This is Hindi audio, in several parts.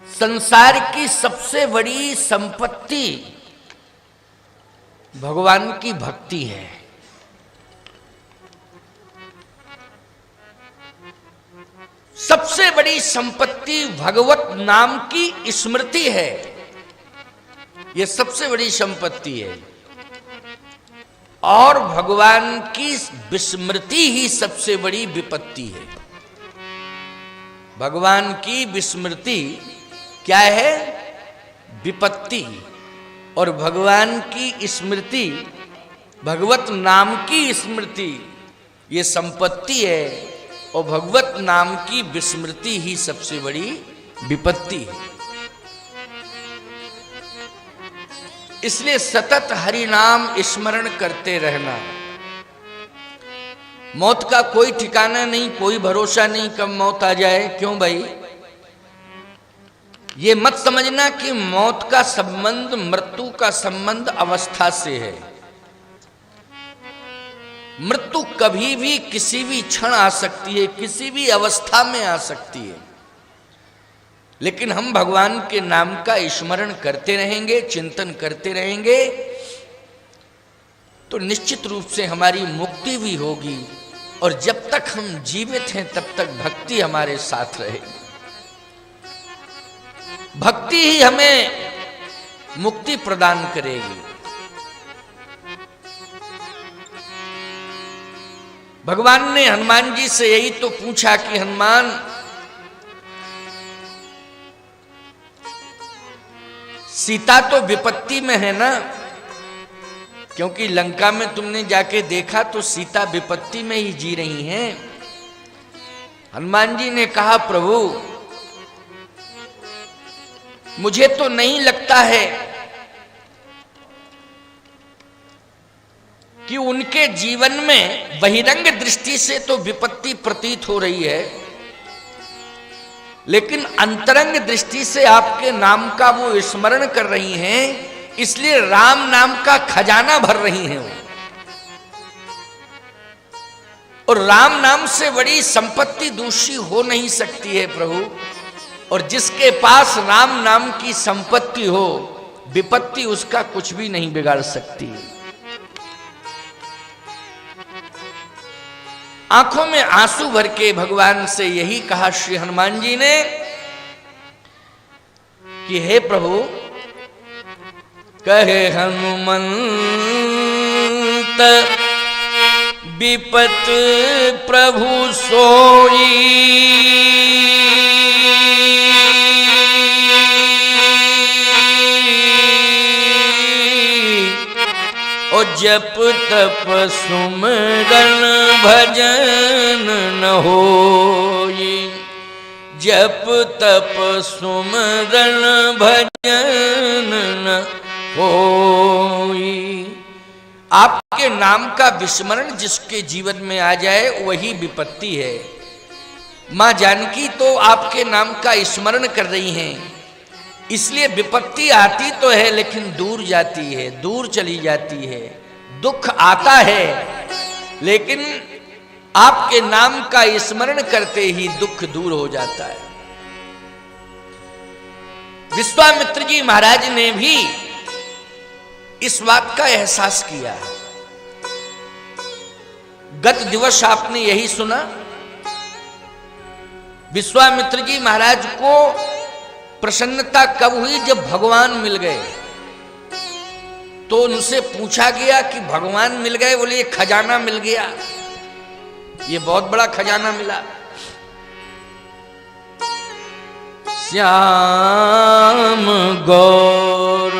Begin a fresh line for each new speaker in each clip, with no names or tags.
संसार की सबसे बड़ी संपत्ति भगवान की भक्ति है। सबसे बड़ी संपत्ति भगवत नाम की स्मृति है। यह सबसे बड़ी संपत्ति है और भगवान की विस्मृति ही सबसे बड़ी विपत्ति है। भगवान की विस्मृति क्या है? विपत्ति। और भगवान की स्मृति, भगवत नाम की स्मृति, ये संपत्ति है और भगवत नाम की विस्मृति ही सबसे बड़ी विपत्ति है। इसलिए सतत हरि नाम स्मरण करते रहना। मौत का कोई ठिकाना नहीं, कोई भरोसा नहीं कब मौत आ जाए। क्यों भाई? ये मत समझना कि मौत का संबंध, मृत्यु का संबंध अवस्था से है। मृत्यु कभी भी किसी भी क्षण आ सकती है, किसी भी अवस्था में आ सकती है। लेकिन हम भगवान के नाम का स्मरण करते रहेंगे, चिंतन करते रहेंगे तो निश्चित रूप से हमारी मुक्ति भी होगी। और जब तक हम जीवित हैं तब तक भक्ति हमारे साथ रहेगी। भक्ति ही हमें मुक्ति प्रदान करेगी। भगवान ने हनुमान जी से यही तो पूछा कि हनुमान, सीता तो विपत्ति में है ना? क्योंकि लंका में तुमने जाके देखा तो सीता विपत्ति में ही जी रही हैं। हनुमान जी ने कहा, प्रभु मुझे तो नहीं लगता है कि उनके जीवन में बहिरंग दृष्टि से तो विपत्ति प्रतीत हो रही है, लेकिन अंतरंग दृष्टि से आपके नाम का वो स्मरण कर रही हैं, इसलिए राम नाम का खजाना भर रही हैं वो। और राम नाम से बड़ी संपत्ति दूसरी हो नहीं सकती है प्रभु। और जिसके पास राम नाम की संपत्ति हो, विपत्ति उसका कुछ भी नहीं बिगाड़ सकती। आंखों में आंसू भर के भगवान से यही कहा श्री हनुमान जी ने कि हे प्रभु, कहे हनुमंत विपत प्रभु सोई, और जप तप सुमरन भजन न होई। जप तप सुमरन भजन न होई। आपके नाम का विस्मरण जिसके जीवन में आ जाए वही विपत्ति है। मां जानकी तो आपके नाम का स्मरण कर रही हैं, इसलिए विपत्ति आती तो है लेकिन दूर जाती है, दूर चली जाती है। दुख आता है लेकिन आपके नाम का स्मरण करते ही दुख दूर हो जाता है। विश्वामित्र जी महाराज ने भी इस बात का एहसास किया। गत दिवस आपने यही सुना। विश्वामित्र जी महाराज को प्रसन्नता कब हुई? जब भगवान मिल गए। तो उनसे पूछा गया कि भगवान मिल गए? बोले ये खजाना मिल गया, ये बहुत बड़ा खजाना मिला। श्याम गौर,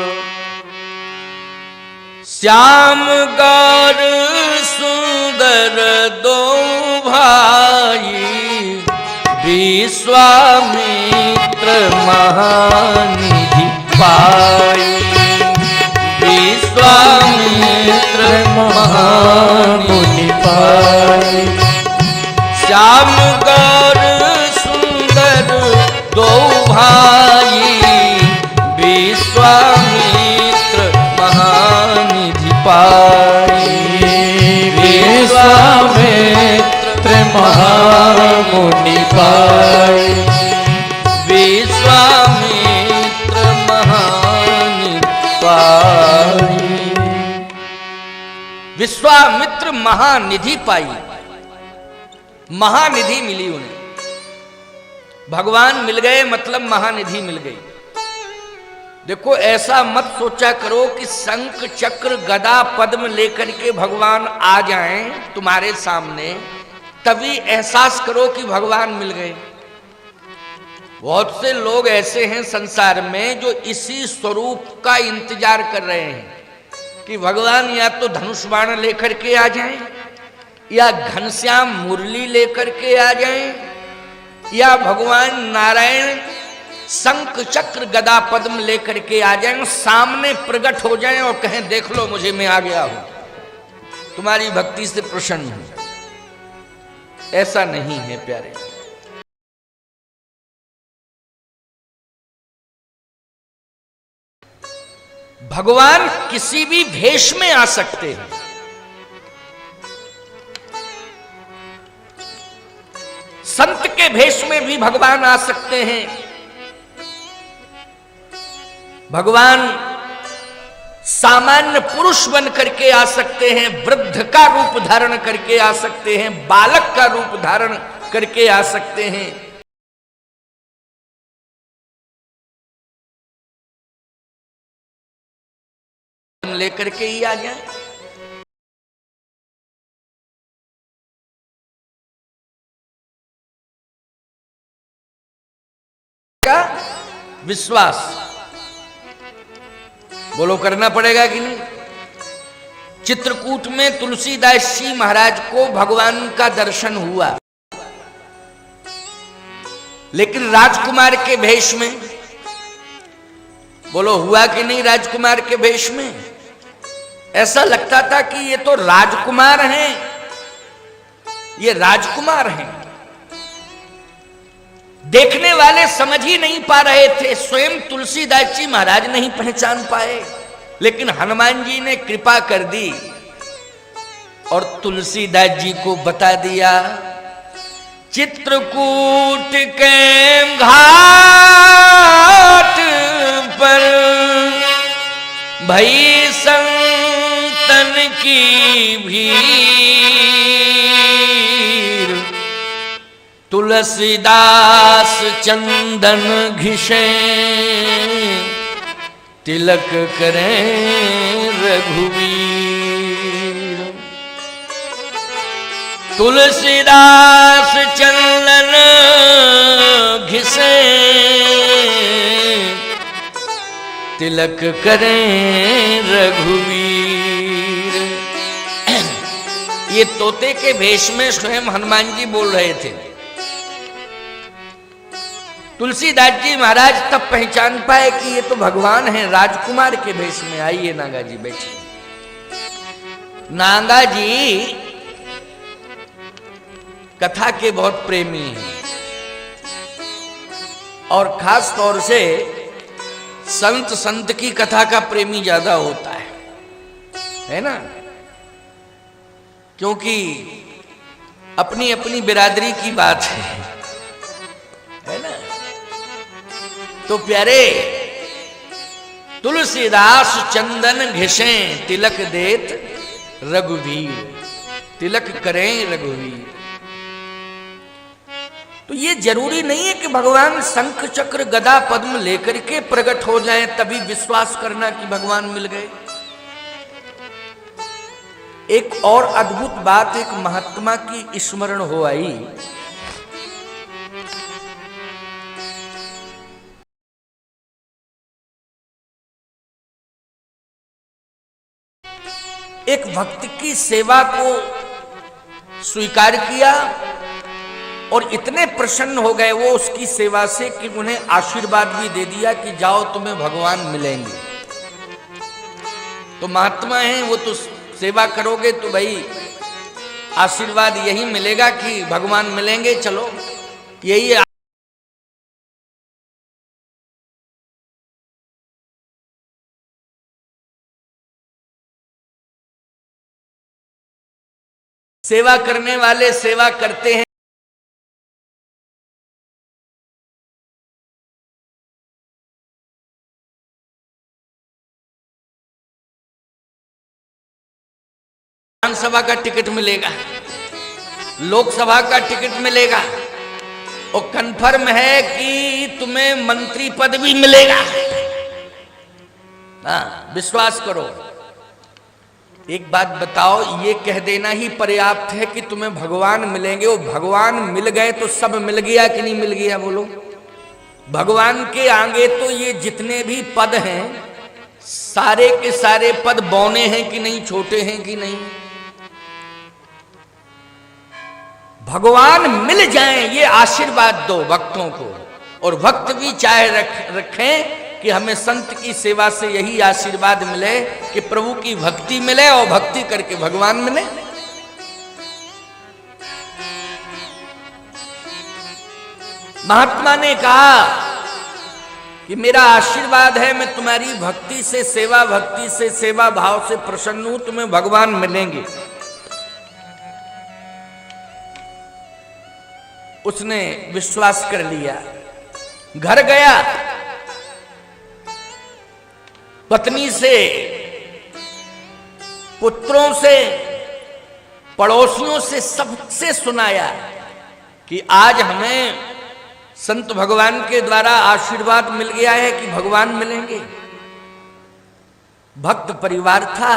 श्याम गौर सुंदर दो भाई, विश्वामित्र महानिधि पाई। विश्वामित्र महामुनि पाई। श्याम गौर सुंदर दो भाई, विश्वामित्र महानिधि पाई। विश्वामित्र महामुनि पाई। विश्वामित्र विश्वामित्र महानिधि पाई, महानिधि मिली उन्हें। भगवान मिल गए मतलब महानिधि मिल गई। देखो ऐसा मत सोचा करो कि शंख चक्र गदा पद्म लेकर के भगवान आ जाएं तुम्हारे सामने तभी एहसास करो कि भगवान मिल गए। बहुत से लोग ऐसे हैं संसार में जो इसी स्वरूप का इंतजार कर रहे हैं कि भगवान या तो धनुष बाण लेकर के आ जाएं, या घनश्याम मुरली लेकर के आ जाएं, या भगवान नारायण शंख चक्र गदा पद्म लेकर के आ जाएं, सामने प्रकट हो जाएं और कहें देख लो मुझे, मैं आ गया हूं, तुम्हारी भक्ति से प्रसन्न हूं। ऐसा नहीं है प्यारे। भगवान किसी भी भेष में आ सकते हैं। संत के भेष में भी भगवान आ सकते हैं। भगवान सामान्य पुरुष बन करके आ सकते हैं, वृद्ध का रूप धारण करके आ सकते हैं, बालक का रूप धारण करके आ सकते हैं। लेकर के ही आ जाए। का विश्वास बोलो करना पड़ेगा कि नहीं। चित्रकूट में तुलसीदास जी महाराज को भगवान का दर्शन हुआ, लेकिन राजकुमार के भेष में। बोलो हुआ कि नहीं राजकुमार के भेष में। ऐसा लगता था कि ये तो राजकुमार हैं, ये राजकुमार हैं। देखने वाले समझ ही नहीं पा रहे थे, स्वयं तुलसीदास जी महाराज नहीं पहचान पाए, लेकिन हनुमान जी ने कृपा कर दी और तुलसीदास जी को बता दिया। चित्रकूट के घाट पर भई संतन की भीड़, तुलसीदास चंदन घिसे तिलक करें रघुवीर। तुलसीदास चंदन घिसे तिलक करें रघुवीर। ये तोते के भेष में स्वयं हनुमान जी बोल रहे थे। तुलसीदास जी महाराज तब पहचान पाए कि ये तो भगवान है, राजकुमार के भेष में। आइए नागा जी बैठिए। नागा जी कथा के बहुत प्रेमी हैं और खास तौर से संत की कथा का प्रेमी ज्यादा होता है ना, क्योंकि अपनी अपनी बिरादरी की बात है ना। तो प्यारे तुलसीदास चंदन घिसे तिलक देत रघुवीर, तिलक करें रघुवीर। तो ये जरूरी नहीं है कि भगवान शंख चक्र गदा पद्म लेकर के प्रकट हो जाएं तभी विश्वास करना कि भगवान मिल गए। एक और अद्भुत बात एक महात्मा की स्मरण हो आई। एक भक्त की सेवा को स्वीकार किया और इतने प्रसन्न हो गए वो उसकी सेवा से कि उन्हें आशीर्वाद भी दे दिया कि जाओ तुम्हें भगवान मिलेंगे। तो महात्मा हैं वो तो सेवा करोगे तो भाई आशीर्वाद यही मिलेगा कि भगवान मिलेंगे, चलो यही सेवा करने वाले सेवा करते हैं। विधानसभा का टिकट मिलेगा, लोकसभा का टिकट मिलेगा, और कन्फर्म है कि तुम्हें मंत्री पद भी मिलेगा। हाँ, विश्वास करो। एक बात बताओ, ये कह देना ही पर्याप्त है कि तुम्हें भगवान मिलेंगे। वो भगवान मिल गए तो सब मिल गया कि नहीं मिल गया? बोलो। भगवान के आगे तो ये जितने भी पद हैं, सारे के सारे पद बौने हैं कि नहीं, छोटे हैं कि नहीं? भगवान मिल जाएं, ये आशीर्वाद दो भक्तों को। और भक्त भी चाहे रखें कि हमें संत की सेवा से यही आशीर्वाद मिले कि प्रभु की भक्ति मिले और भक्ति करके भगवान मिले। महात्मा ने कहा कि मेरा आशीर्वाद है, मैं तुम्हारी भक्ति से सेवा भाव से प्रसन्न हूं, तुम्हें भगवान मिलेंगे। उसने विश्वास कर लिया, घर गया, पत्नी से, पुत्रों से, पड़ोसियों से, सबसे सुनाया कि आज हमें संत भगवान के द्वारा आशीर्वाद मिल गया है कि भगवान मिलेंगे। भक्त परिवार था,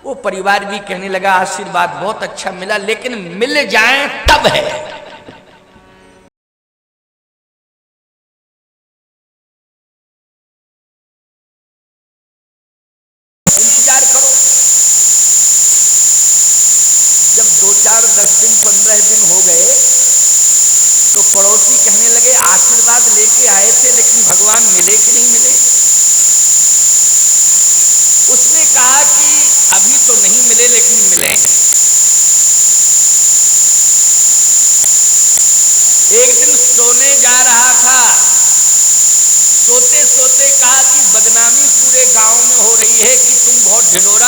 वो परिवार भी कहने लगा आशीर्वाद बहुत अच्छा मिला, लेकिन मिल जाए तब है। इंतजार करो। जब 2, 4, 10 दिन 15 दिन हो गए तो पड़ोसी कहने लगे आशीर्वाद लेके आए थे लेकिन भगवान मिले कि नहीं मिले? उसने कहा कि अभी तो नहीं मिले लेकिन मिले। एक दिन सोने जा रहा था, सोते सोते कहा कि बदनामी पूरे गांव में हो रही है कि तुम बहुत ढिढोरा